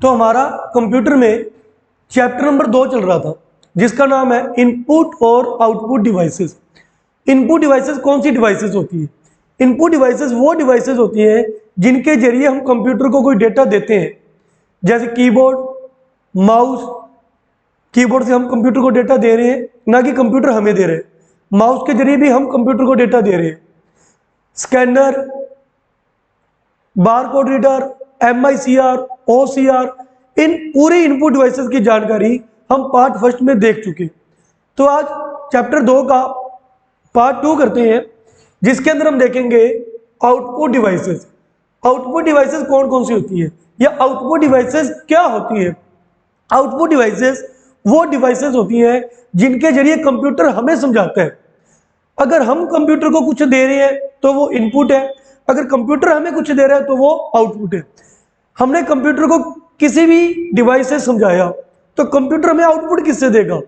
तो हमारा कंप्यूटर में चैप्टर नंबर 2 चल रहा था जिसका नाम है इनपुट और आउटपुट डिवाइसेस। इनपुट डिवाइसेस कौन सी डिवाइसेस होती है? इनपुट डिवाइसेस वो डिवाइसेस होती हैं जिनके जरिए हम कंप्यूटर को कोई डेटा देते हैं, जैसे कीबोर्ड, माउस। कीबोर्ड से हम कंप्यूटर को डेटा दे रहे हैं, ना कि कंप्यूटर हमें दे रहे हैं। माउस के जरिए भी हम कंप्यूटर को डेटा दे रहे हैं। Scanner, barcode reader, MICR, OCR, इन पूरे इनपुट डिवाइसेस की जानकारी हम पार्ट फर्स्ट में देख चुके। तो आज चैप्टर 2 का पार्ट 2 करते हैं, जिसके अंदर हम देखेंगे आउटपुट डिवाइसेस। आउटपुट डिवाइसेस कौन कौन सी होती है या आउटपुट डिवाइसेस क्या होती है? आउटपुट डिवाइसेस वो डिवाइसेस होती हैं जिनके जरिए कंप्यूटर हमें समझाता है। अगर हम कंप्यूटर को कुछ दे रहे हैं तो वो इनपुट है, अगर कंप्यूटर हमें कुछ दे रहा है तो वो आउटपुट है। हमने कंप्यूटर को किसी भी डिवाइस से समझाया तो कंप्यूटर हमें आउटपुट किससे देगा?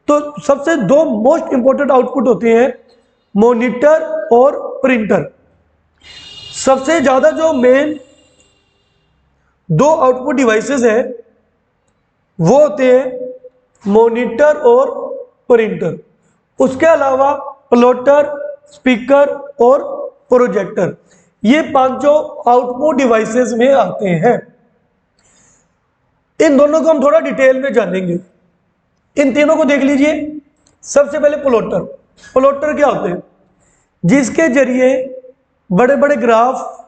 तो सबसे दो मोस्ट इंपॉर्टेंट आउटपुट होते हैं, मॉनिटर और प्रिंटर। सबसे ज्यादा जो मेन दो आउटपुट डिवाइसेस है वो होते हैं मॉनिटर और प्रिंटर। उसके अलावा प्लॉटर, स्पीकर और प्रोजेक्टर, ये पांचों आउटपुट डिवाइसेस में आते हैं। इन दोनों को हम थोड़ा डिटेल में जानेंगे। इन तीनों को देख लीजिए। सबसे पहले प्लॉटर। प्लॉटर क्या होते हैं? जिसके जरिए बड़े बड़े ग्राफ,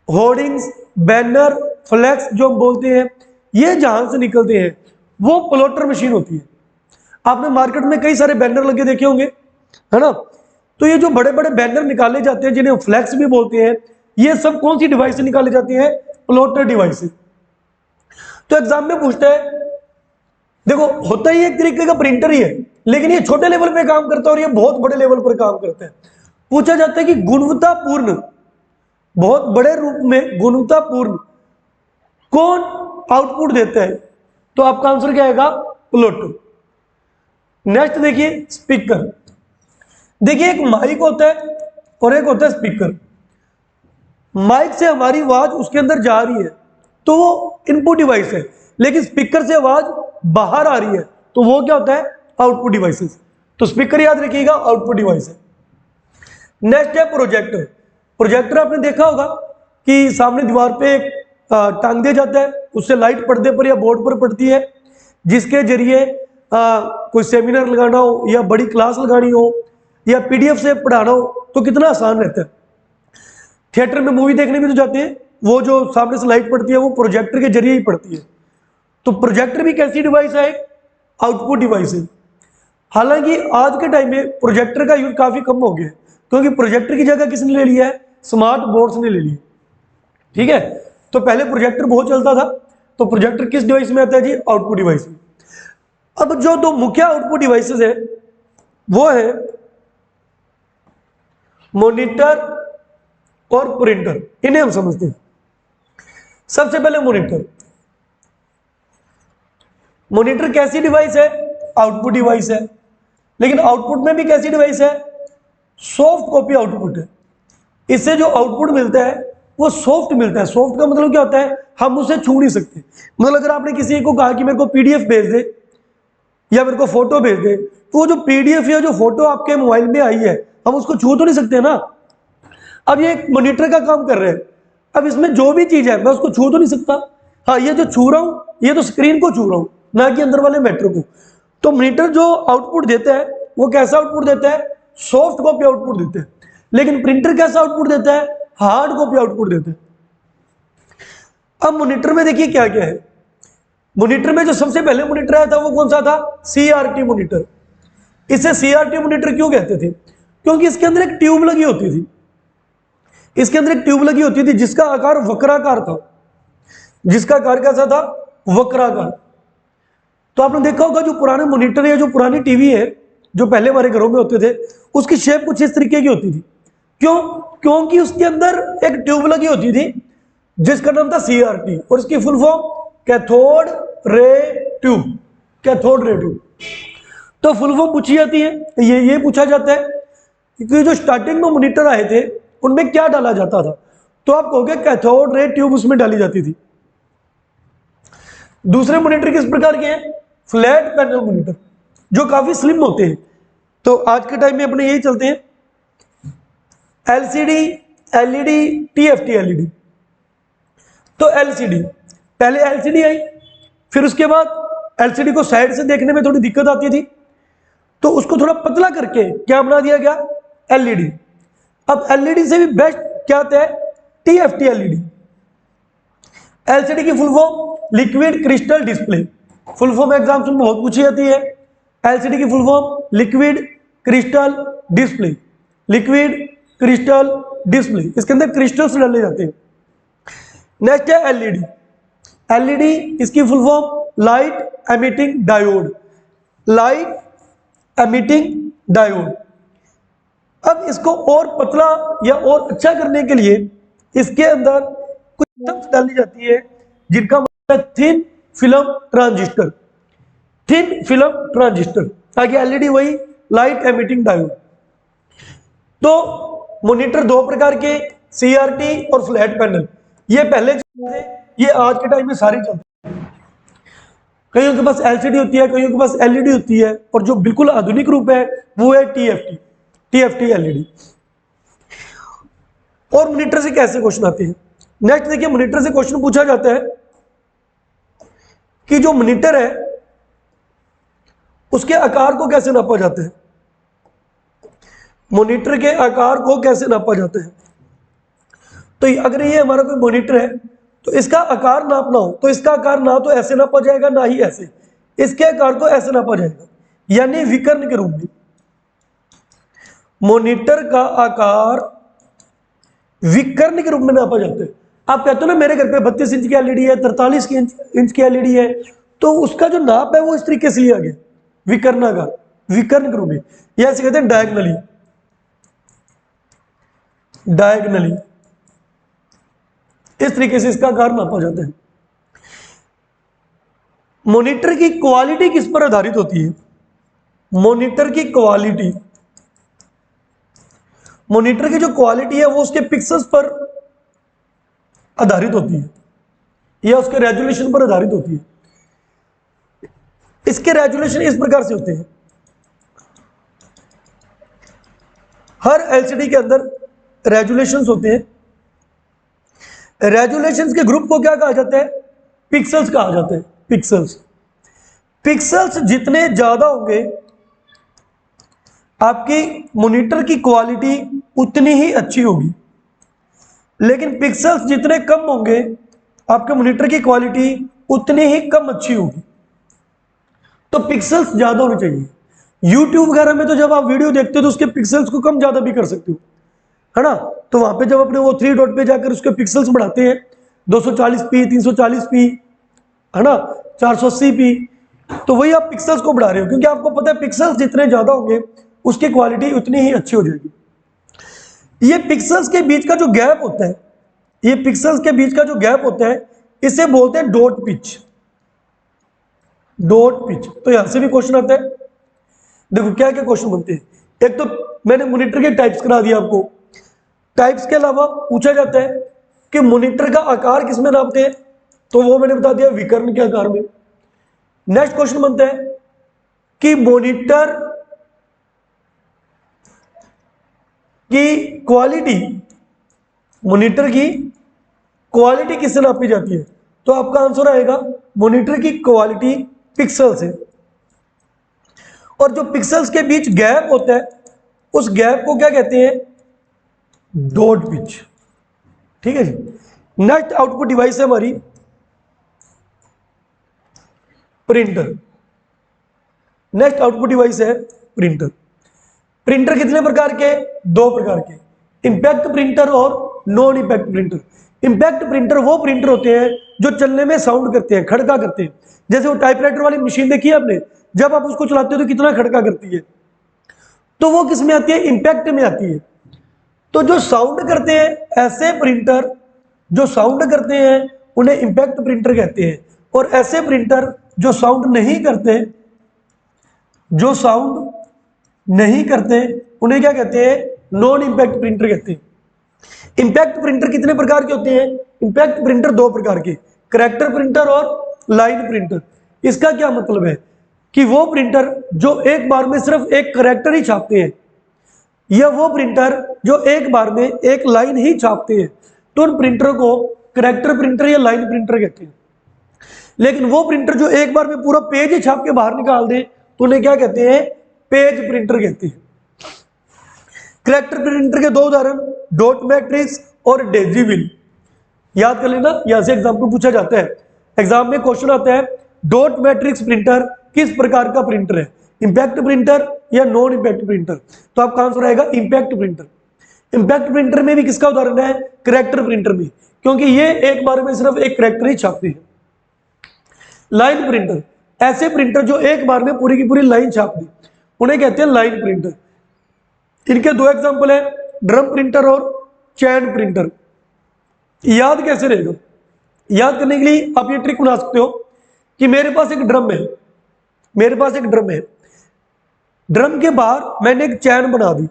होर्डिंग्स, बैनर, फ्लैक्स जो हम बोलते हैं, ये जहां से निकलते हैं वो प्लॉटर मशीन होती है। आपने मार्केट में कई सारे बैनर लगे देखे होंगे, है ना? तो ये जो बड़े बड़े बैनर निकाले जाते हैं जिन्हें फ्लैक्स भी बोलते हैं, ये सब कौन सी डिवाइस से निकाले जाते हैं? प्लॉटर डिवाइस से। तो एग्जाम में पूछता है, देखो होता ही एक तरीके का प्रिंटर ही है, लेकिन ये छोटे लेवल पे काम करता है और ये बहुत बड़े लेवल पर काम करता है। पूछा जाता है कि गुणवत्तापूर्ण, बहुत बड़े रूप में गुणवत्तापूर्ण कौन आउटपुट देता है? तो आपका आंसर क्या आएगा? प्लॉटर। नेक्स्ट देखिए स्पीकर। देखिए एक माइक होता है और एक होता है स्पीकर। माइक से हमारी आवाज उसके अंदर जा रही है तो वो इनपुट डिवाइस है, लेकिन स्पीकर से आवाज बाहर आ रही है तो वो क्या होता है? Output devices. तो स्पीकर याद रखिएगा, आउटपुट डिवाइस है। नेक्स्ट है प्रोजेक्टर। प्रोजेक्टर आपने देखा होगा कि सामने दीवार पे टांग दिया जाता है, उससे लाइट पर्दे पर या बोर्ड पर पड़ती है, जिसके जरिए कोई सेमिनार लगाना हो या बड़ी क्लास लगानी हो या PDF से पढ़ाना हो तो कितना आसान रहता है। थिएटर में मूवी देखने भी तो जाते हैं, वो जो सामने से लाइट पड़ती है वो प्रोजेक्टर के जरिए ही पड़ती है। तो प्रोजेक्टर भी कैसी डिवाइस है? आउटपुट डिवाइस है। हालांकि आज के टाइम में प्रोजेक्टर का यूज काफी कम हो गया है, क्योंकि प्रोजेक्टर की जगह किसने ले लिया है? स्मार्ट बोर्ड्स ने ले ली। ठीक है, तो पहले प्रोजेक्टर बहुत चलता था, तो प्रोजेक्टर किस डिवाइस में आता है जी? आउटपुट डिवाइस में। अब जो दो मुख्य आउटपुट डिवाइसेस है वो है मॉनिटर और प्रिंटर। इन्हें हम समझते हैं। सबसे पहले मॉनिटर। मॉनिटर कैसी डिवाइस है? आउटपुट डिवाइस है, लेकिन आउटपुट में भी कैसी डिवाइस है? सॉफ्ट कॉपी आउटपुट है। इससे जो आउटपुट मिलता है वो सॉफ्ट मिलता है। सॉफ्ट का मतलब क्या होता है? हम उसे छू नहीं सकते। मतलब अगर आपने किसी को कहा कि मेरे को PDF भेज दे या मेरे को फोटो भेज दे, तो वो जो PDF या जो फोटो आपके मोबाइल में आई है हम उसको छू तो नहीं सकते ना। अब ये एक मॉनिटर का काम कर रहे हैं। अब इसमें जो भी चीज है मैं उसको छू तो नहीं सकता। हाँ, ये जो छू रहा हूं ये तो स्क्रीन को छू रहा हूं, ना कि अंदर वाले मैटर को। तो मॉनिटर जो आउटपुट देता है वो कैसा आउटपुट देता है? सॉफ्ट कॉपी आउटपुट देता है। लेकिन प्रिंटर कैसा आउटपुट देता है? हार्ड कॉपी आउटपुट देता है। अब मॉनिटर में देखिए क्या क्या है। मॉनिटर में जो सबसे पहले मॉनिटर आया था वो कौन सा था? CRT monitor. इसे CRT मॉनिटर क्यों कहते थे? क्योंकि इसके अंदर एक ट्यूब लगी होती थी। इसके अंदर एक ट्यूब लगी होती थी जिसका आकार वक्राकार था। जिसका आकार कैसा था? वक्राकार। तो आपने देखा होगा जो पुराने मॉनिटर या जो पुरानी टीवी है जो पहले हमारे घरों में होते थे, उसकी शेप कुछ इस तरीके की होती थी। क्यों? क्योंकि उसके अंदर एक ट्यूब लगी होती थी जिसका नाम था CRT, और इसकी full form cathode ray tube. Cathode ray tube. तो फुल फॉर्म पूछी जाती है, ये पूछा जाता है कि जो स्टार्टिंग में मॉनिटर आए थे उनमें क्या डाला जाता था? तो आप कहोगे कैथोड रे ट्यूब उसमें डाली जाती थी। दूसरे मॉनिटर किस प्रकार के हैं? फ्लैट पैनल मॉनिटर, जो काफी स्लिम होते हैं। तो आज के टाइम में अपने यही चलते हैं, एलसीडी, एलईडी, टीएफटी एलईडी। तो एलसीडी, पहले एलसीडी आई, फिर उसके बाद एलसीडी को साइड से देखने में थोड़ी दिक्कत आती थी, तो उसको थोड़ा पतला करके क्या बना दिया गया? एलईडी। अब एलईडी से भी बेस्ट क्या आता है? TFT LED. एलसीडी की full form liquid crystal display, full form exams में बहुत पूछी जाती है। एलसीडी की full form liquid crystal display, liquid crystal display, इसके अंदर क्रिस्टल्स डाले जाते हैं। नेक्स्ट है एलईडी। एलईडी इसकी full form light emitting diode, light emitting diode. अब इसको और पतला या और अच्छा करने के लिए इसके अंदर कुछ टर्म्स डाली जाती है, जिनका मतलब है thin film transistor, thin film transistor. आगे एलईडी वही लाइट एमिटिंग डायोड। तो मॉनिटर दो प्रकार के, सीआरटी और फ्लैट पैनल, ये पहले चलते थे, ये आज के टाइम में सारे चलते हैं। कईयों के पास एलसीडी होती है, कईयों के पास एलईडी होती है, और जो बिल्कुल आधुनिक रूप है वो है टीएफटी, टीएफटी एलईडी। और मॉनिटर से कैसे क्वेश्चन आते हैं? नेक्स्ट देखिए, मॉनिटर से क्वेश्चन पूछा जाता है कि जो मॉनिटर है उसके आकार को कैसे नापा जाता है? मॉनिटर के आकार को कैसे नापा जाता है? तो अगर ये हमारा कोई मॉनिटर है तो इसका आकार नापना हो तो इसका आकार ना तो ऐसे नापा जाएगा ना ही ऐसे, इसके आकार को ऐसे नापा जाएगा, यानी विकर्ण के रूप में। मॉनिटर का आकार विकर्ण के रूप में नापा जाता है। आप कहते हो ना मेरे घर पे 32 इंच की एलईडी है, 43 इंच की एलईडी है, तो उसका जो नाप है वो इस तरीके से लिया गया, विकर्णाकार, विकर्ण के रूप में। यह ऐसे कहते हैं डायगनली, डायगनली इस तरीके से इसका आकार नापा जाता है। मॉनिटर की क्वालिटी किस पर आधारित होती है? मॉनिटर की क्वालिटी, मॉनिटर की जो क्वालिटी है वो उसके पिक्सेल्स पर आधारित होती है या उसके रेजोल्यूशन पर आधारित होती है। इसके रेजोल्यूशन इस प्रकार से होते हैं, हर एलसीडी के अंदर रेजोल्यूशंस होते हैं। रेजोल्यूशंस के ग्रुप को क्या कहा जाता है? पिक्सेल्स कहा जाता है, पिक्सेल्स। पिक्सेल्स जितने ज्यादा होंगे आपकी मॉनिटर की क्वालिटी उतनी ही अच्छी होगी, लेकिन पिक्सेल्स जितने कम होंगे आपके मॉनिटर की क्वालिटी उतनी ही कम अच्छी होगी। तो पिक्सेल्स ज्यादा होने चाहिए। यूट्यूब वगैरह में तो जब आप वीडियो देखते हो तो उसके पिक्सेल्स को कम ज्यादा भी कर सकते हो, है ना। तो वहां पे जब अपने वो 3 डॉट पे जाकर उसके पिक्सेल्स बढ़ाते हैं 240p, 340p, है ना, 480p, तो वही आप पिक्सेल्स को बढ़ा रहे हो, क्योंकि आपको पता है पिक्सेल्स जितने ज्यादा होंगे उसकी क्वालिटी उतनी ही अच्छी हो जाएगी। ये पिक्सेल्स के बीच का जो गैप होता है, ये पिक्सेल्स के बीच का जो गैप होता है इसे बोलते हैं डॉट पिच, डॉट पिच। तो यहां से भी क्वेश्चन आता है। देखो क्या क्या क्वेश्चन बनते हैं। एक तो मैंने मॉनिटर के टाइप्स करा दिया आपको, टाइप्स के अलावा पूछा जाता है कि मॉनिटर का आकार किस में नापते हैं, तो वो मैंने बता दिया विकर्ण के आकार में। नेक्स्ट क्वेश्चन बनता है कि मॉनिटर की क्वालिटी, मॉनिटर की क्वालिटी किससे नापी जाती है, तो आपका आंसर आएगा मॉनिटर की क्वालिटी पिक्सल से। और जो पिक्सेल्स के बीच गैप होता है उस गैप को क्या कहते हैं? Dot pitch. ठीक है जी। नेक्स्ट आउटपुट डिवाइस है हमारी प्रिंटर। नेक्स्ट आउटपुट डिवाइस है प्रिंटर। प्रिंटर कितने प्रकार के? 2 प्रकार के, इंपैक्ट प्रिंटर और non impact printer. Impact printer वो प्रिंटर होते हैं जो चलने में साउंड करते हैं, खड़का करते हैं। जैसे वो टाइपराइटर वाली मशीन देखी है आपने, जब आप उसको चलाते हो तो कितना खड़का करती है, तो वो किस में आती है? इंपैक्ट में आती है। तो जो साउंड करते हैं ऐसे प्रिंटर, जो साउंड करते हैं उन्हें इंपैक्ट प्रिंटर कहते हैं, और ऐसे प्रिंटर जो साउंड नहीं करते, जो साउंड नहीं करते उन्हें क्या कहते हैं? नॉन इंपैक्ट प्रिंटर कहते हैं। इंपैक्ट प्रिंटर कितने प्रकार के होते हैं? इंपैक्ट प्रिंटर 2 प्रकार के, करैक्टर प्रिंटर और लाइन प्रिंटर। इसका क्या मतलब है कि वो प्रिंटर जो एक बार में सिर्फ एक करैक्टर ही छापते हैं, या वो प्रिंटर जो एक बार में एक लाइन ही छापते हैं, तो उन प्रिंटर को करैक्टर प्रिंटर या लाइन प्रिंटर कहते हैं। लेकिन वो प्रिंटर जो एक बार में पूरा पेज ही छाप के बाहर निकाल दे, तो उन्हें क्या कहते हैं? पेज प्रिंटर कहते हैं। करैक्टर प्रिंटर के दो उदाहरण डॉट मैट्रिक्स और डेजी व्हील। याद कर लेना, यहां से एग्जाम्पल पूछा जाता है। एग्जाम में क्वेश्चन आता है डॉट मैट्रिक्स प्रिंटर किस प्रकार का प्रिंटर है, इंपैक्ट प्रिंटर या नॉन इंपैक्ट प्रिंटर? तो आपका आंसर आएगा इंपैक्ट प्रिंटर। इंपैक्ट प्रिंटर में भी किसका उदाहरण है? करैक्टर प्रिंटर में, क्योंकि ये एक बार में सिर्फ एक करैक्टर ही छापते हैं। लाइन प्रिंटर, ऐसे प्रिंटर जो एक बार में पूरी की पूरी लाइन छाप दी, उन्हें कहते हैं लाइन प्रिंटर। इनके दो एग्जांपल है, ड्रम प्रिंटर और चैन प्रिंटर। याद कैसे रहेगा? याद करने के लिए आप ये ट्रिक बना सकते हो कि मेरे पास एक ड्रम है, मेरे पास एक ड्रम है, ड्रम के बाहर मैंने एक चैन बना दी,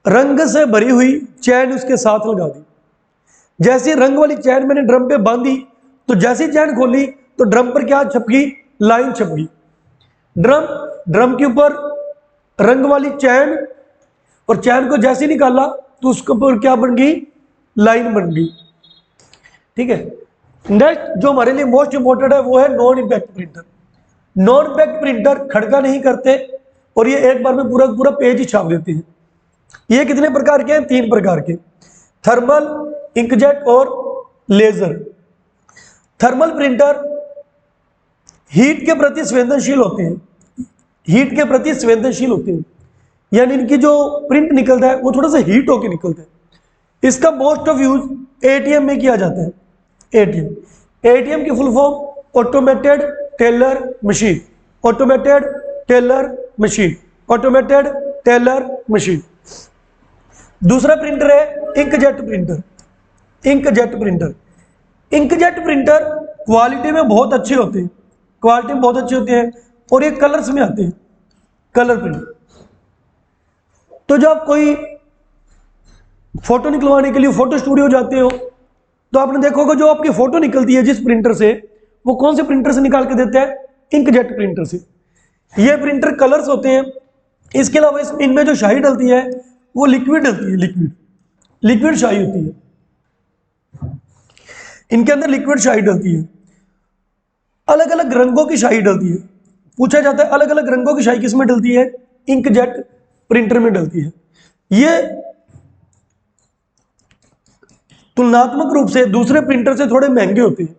रंग से भरी हुई चैन उसके साथ लगा दी। जैसे रंग वाली चैन मैंने ड्रम पे बांधी, तो जैसी चैन खोली तो ड्रम पर क्या छप गई? लाइन छप गई। ड्रम के ऊपर रंग वाली चैन, और चैन को जैसे निकाला तो उसके ऊपर क्या बन गई? लाइन बन गई। ठीक है। नेक्स्ट जो हमारे लिए मोस्ट इंपॉर्टेंट है वो है non impact printer. Non impact printer खड़का नहीं करते और ये एक बार में पूरा पूरा पेज ही छाप देते हैं। ये कितने प्रकार के हैं? 3 प्रकार के, थर्मल, इंकजेट और लेजर। थर्मल प्रिंटर हीट के प्रति संवेदनशील होते हैं, हीट के प्रति संवेदनशील होते हैं, यानी इनकी जो प्रिंट निकलता है वो थोड़ा सा हीट होकर निकलता है। इसका मोस्ट ऑफ यूज एटीएम में किया जाता है। एटीएम की full form automated teller machine, automated teller machine, automated teller machine. दूसरा प्रिंटर है inkjet printer. Inkjet printer, inkjet printer quality में बहुत अच्छे होते हैं, क्वालिटी में बहुत अच्छे होते हैं और ये कलर्स में आते हैं, कलर प्रिंट। तो जब आप कोई फोटो निकलवाने के लिए फोटो स्टूडियो जाते हो, तो आपने देखा होगा जो आपकी फोटो निकलती है जिस प्रिंटर से, वो कौन से प्रिंटर से निकाल के देते हैं? इंकजेट प्रिंटर से। ये प्रिंटर कलर्स होते हैं। इसके अलावा इनमें जो शाही डलती है वो लिक्विड डलती है, लिक्विड शाही होती है। इनके अंदर लिक्विड शाही डलती है, अलग अलग रंगों की शाही डलती है। पूछा जाता है अलग अलग रंगों की शाही किस में डलती है? इंकजेट प्रिंटर में डलती है। ये तुलनात्मक रूप से दूसरे प्रिंटर से थोड़े महंगे होते हैं।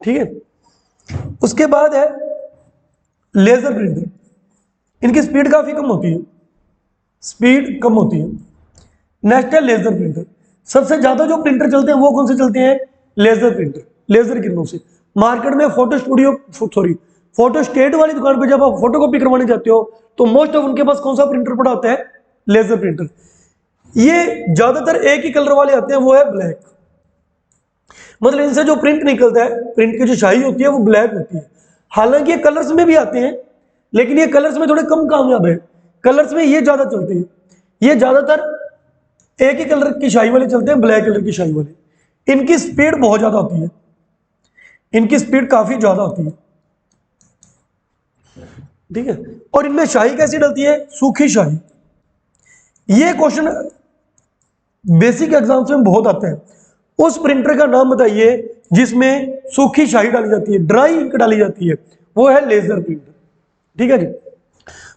ठीक है। उसके बाद है लेजर प्रिंटर। इनकी स्पीड काफी कम होती है, स्पीड कम होती है। नेक्स्ट है लेजर प्रिंटर। सबसे ज्यादा जो प्रिंटर चलते हैं वो कौन से चलते हैं? लेजर प्रिंटर, लेजर किरणों से। मार्केट में फोटो स्टेट वाली दुकान पे जब आप फोटो कॉपी करवाने जाते हो तो मोस्ट ऑफ उनके पास कौन सा प्रिंटर पड़ा होता है? Laser printer. ये ज्यादातर एक ही कलर वाले आते हैं, वो है ब्लैक। मतलब इनसे जो प्रिंट निकलता है, प्रिंट की जो शाही होती है वो ब्लैक होती है। हालांकि ये कलर्स में भी आते हैं, लेकिन ये कलर्स में थोड़े कम कामयाब है। कलर्स में ये ज्यादा चलते हैं। ये ज्यादातर एक ही कलर की शाही वाले चलते हैं, ब्लैक कलर की शाही वाले। इनकी स्पीड बहुत ज्यादा होती है, इनकी स्पीड काफी ज्यादा होती है। ठीक है। और इनमें शाही कैसी डलती है? सूखी शाही। ये क्वेश्चन बेसिक एग्जाम्स में बहुत आता है। उस प्रिंटर का नाम बताइए जिसमें सूखी शाही डाली जाती है, ड्राई इंक डाली जाती है, वो है लेजर प्रिंटर। ठीक है जी।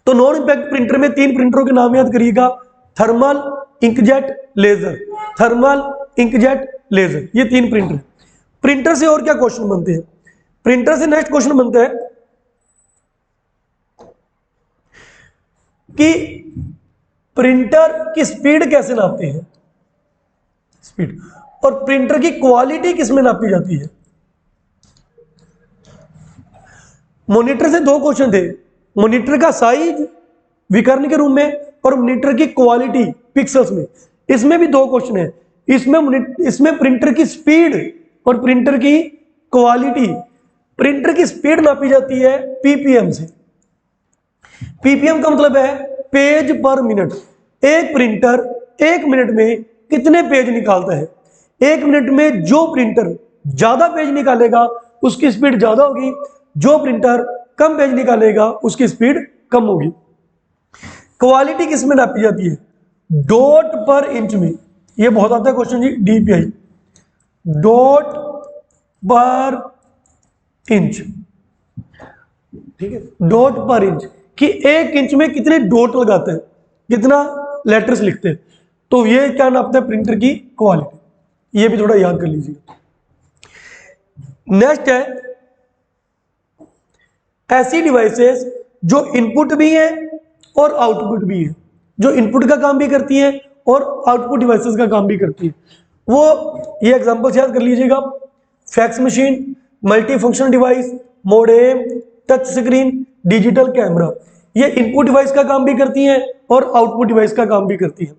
तो नॉन इंपैक्ट प्रिंटर में 3 प्रिंटरों के नाम याद करिएगा, thermal, inkjet, laser. Thermal, inkjet, laser, ये 3 प्रिंटर। प्रिंटर से और क्या क्वेश्चन बनते हैं? प्रिंटर से नेक्स्ट क्वेश्चन बनता है कि प्रिंटर की स्पीड कैसे नापते हैं? स्पीड। और प्रिंटर की क्वालिटी किस में नापी जाती है? मॉनिटर से 2 क्वेश्चन थे, मॉनिटर का साइज विकर्ण के रूप में और मॉनिटर की क्वालिटी पिक्सल्स में। इसमें भी 2 क्वेश्चन है। इसमें प्रिंटर की स्पीड और प्रिंटर की क्वालिटी। प्रिंटर की स्पीड नापी जाती है पीपीएम से। पीपीएम का मतलब है पेज पर मिनट। एक प्रिंटर 1 मिनट में कितने पेज निकालता है? 1 मिनट में जो प्रिंटर ज्यादा पेज निकालेगा उसकी स्पीड ज़्यादा होगी, जो प्रिंटर कम पेज निकालेगा उसकी स्पीड कम होगी। क्वालिटी किस में नापी जाती है? डॉट पर इंच में। ये बहुत आता है क्वेश्चन जी, DPI, डॉट पर इंच, ठीक है, डॉट पर इंच, कि 1 इंच में कितने डॉट लगाते हैं, कितना लेटर्स लिखते हैं। तो ये क्या नापता है? प्रिंटर की क्वालिटी। ये भी थोड़ा याद कर लीजिए। नेक्स्ट है ऐसी डिवाइसेस जो इनपुट भी है और आउटपुट भी है, जो इनपुट का काम भी करती है और आउटपुट डिवाइसेस का काम भी करती है। वो ये एग्जांपल्स याद कर लीजिएगा, fax machine, multi function device, modem, touch screen, digital camera. ये इनपुट डिवाइस का काम भी करती हैं और आउटपुट डिवाइस का काम भी करती है।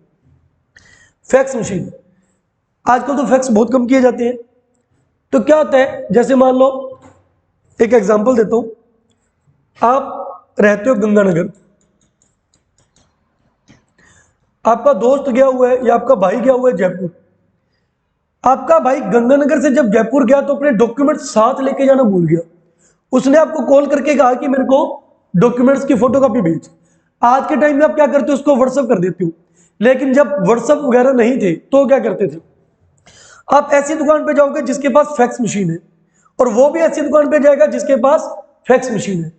फैक्स मशीन, आजकल तो फैक्स बहुत कम किए जाते हैं। तो क्या होता है, जैसे मान लो एक एग्जांपल देता हूं, आप रहते हो गंगानगर, आपका दोस्त गया हुआ है या आपका भाई गया हुआ है जयपुर। आपका भाई गंगानगर से जब जयपुर गया तो अपने डॉक्यूमेंट साथ लेके जाना भूल गया। उसने आपको कॉल करके कहा कि मेरे को डॉक्यूमेंट्स की फोटोकॉपी भेज। आज के टाइम में आप क्या करते हो? उसको व्हाट्सएप कर देते हो। लेकिन जब व्हाट्सएप वगैरह नहीं थे तो क्या करते थे? आप ऐसी दुकान पे जाओगे जिसके पास फैक्स मशीन है, और वो भी ऐसी दुकान पे जाएगा जिसके पास फैक्स मशीन है।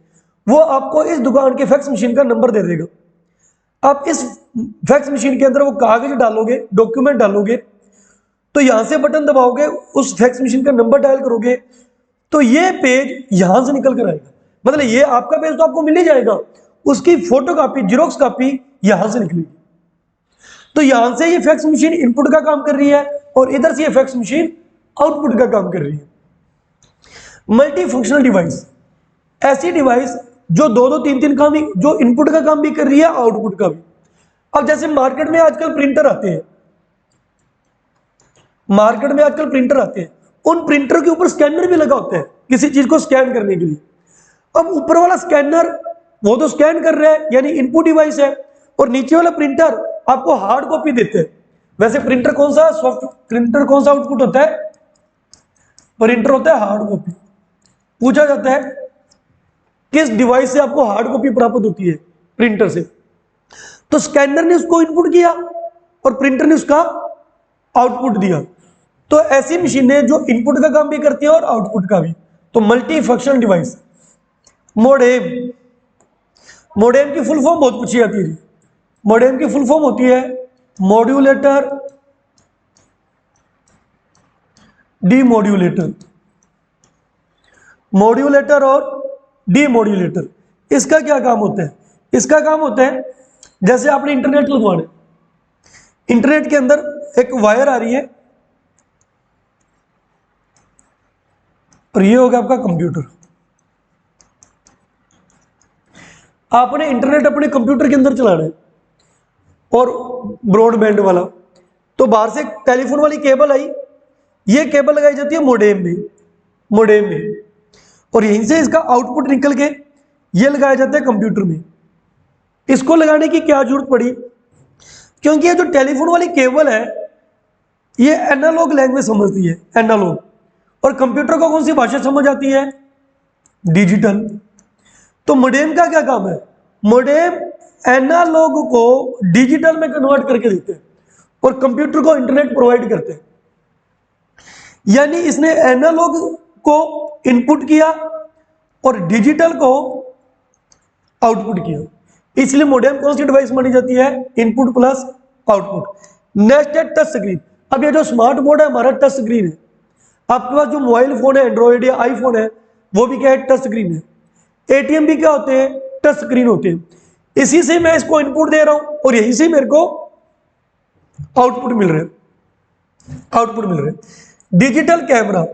वो आपको इस दुकान के फैक्स मशीन का नंबर दे देगा। आप इस फैक्स मशीन के अंदर वो कागज डालोगे, डॉक्यूमेंट डालोगे, तो यहां से बटन दबाओगे, उस फैक्स मशीन का नंबर डायल करोगे, तो ये पेज यहां से निकल कर आएगा। मतलब ये आपका पेज तो आपको मिल ही जाएगा, उसकी फोटोकॉपी, जीरोक्स कॉपी यहां से निकलेगी। तो यहां से ये फैक्स मशीन इनपुट का काम कर रही है और इधर से ये फैक्स मशीन आउटपुट का काम कर रही है। मल्टी फंक्शनल डिवाइस, ऐसी डिवाइस जो दो तीन तीन काम, जो इनपुट का काम भी कर रही है, आउटपुट का भी। अब जैसे मार्केट में आजकल प्रिंटर आते हैं, मार्केट में आजकल प्रिंटर आते हैं, उन प्रिंटर के ऊपर स्कैनर भी लगा होता है किसी चीज को स्कैन करने के लिए। अब ऊपर वाला स्कैनर वो तो स्कैन कर रहा है, यानी इनपुट डिवाइस है, और नीचे वाला प्रिंटर आपको हार्ड कॉपी देते हैं। वैसे प्रिंटर कौन सा प्रिंटर कौन सा आउटपुट होता है? प्रिंटर होता है हार्ड कॉपी। पूछा जाता है किस डिवाइस से आपको हार्ड कॉपी प्राप्त होती है? प्रिंटर से। तो स्कैनर ने उसको इनपुट किया और प्रिंटर ने उसका आउटपुट दिया। तो ऐसी मशीनें जो इनपुट का काम भी करती है और आउटपुट का भी। तो multi functional device. Modem, modem की फुल फॉर्म बहुत पूछी जाती है। मोडेम की फुल फॉर्म होती है मॉड्यूलेटर, डीमॉड्यूलेटर। मॉड्यूलेटर और डीमॉड्यूलेटर, इसका क्या काम होता है? इसका काम होता है जैसे आपने इंटरनेट लगवाना है, इंटरनेट के अंदर एक वायर आ रही है और ये होगा आपका कंप्यूटर। आपने इंटरनेट अपने कंप्यूटर के अंदर चलाना है और ब्रॉडबैंड वाला, तो बाहर से टेलीफोन वाली केबल आई, ये केबल लगाई जाती है मोडेम में, मोडेम में, और यहीं से इसका आउटपुट निकल के ये लगाया जाता है कंप्यूटर में। इसको लगाने की क्या जरूरत पड़ी? क्योंकि ये जो टेलीफोन वाली केबल है ये एनालॉग लैंग्वेज समझती है, एनालॉग, और कंप्यूटर को कौन सी भाषा समझ आती है? डिजिटल। तो मोडेम का क्या काम है? मोडेम एनालॉग को डिजिटल में कन्वर्ट करके देते हैं और कंप्यूटर को इंटरनेट प्रोवाइड करते हैं। यानी इसने एनालॉग को इनपुट किया और डिजिटल को आउटपुट किया। इसलिए मोडेम कौन सी डिवाइस मानी जाती है? Input plus output. नेक्स्ट है टच स्क्रीन। अब ये जो स्मार्ट बोर्ड है हमारा टच स्क्रीन है। आपके पास जो मोबाइल फोन है, एंड्रॉइड या आईफोन है, वो भी क्या है? टच स्क्रीन है। एटीएम भी क्या होते हैं? टच स्क्रीन होते हैं। इसी से मैं इसको इनपुट दे रहा हूं और यहीं से मेरे को आउटपुट मिल रहा है, आउटपुट मिल रहा है। डिजिटल कैमरा,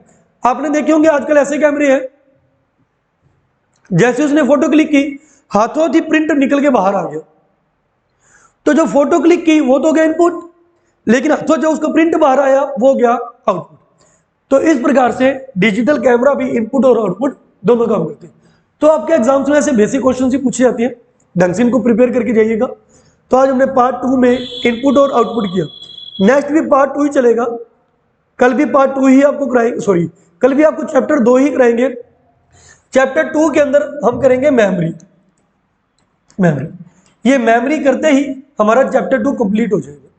आपने देखे होंगे आजकल ऐसे कैमरे हैं, जैसे उसने फोटो क्लिक की, हाथों हाथ ही प्रिंट निकल के बाहर आ गया। तो जो फोटो क्लिक की वो तो गया इनपुट, लेकिन हाथों जो उसका प्रिंट बाहर आया वो गया आउटपुट। तो इस प्रकार से डिजिटल कैमरा भी इनपुट और आउटपुट दोनों काम करते हैं। तो आपके एग्जाम्स में ऐसे बेसिक क्वेश्चन ही पूछे जाते हैं, ढंग से इनको प्रिपेयर करके जाइएगा। तो आज हमने पार्ट 2 में इनपुट और आउटपुट किया, नेक्स्ट भी पार्ट 2 ही चलेगा। कल भी पार्ट 2 ही आपको कराएंगे, सॉरी कल भी आपको चैप्टर 2 ही कराएंगे। चैप्टर 2 के अंदर हम करेंगे मेमोरी। मेमोरी, ये मेमोरी करते ही हमारा चैप्टर 2 कंप्लीट हो जाएगा।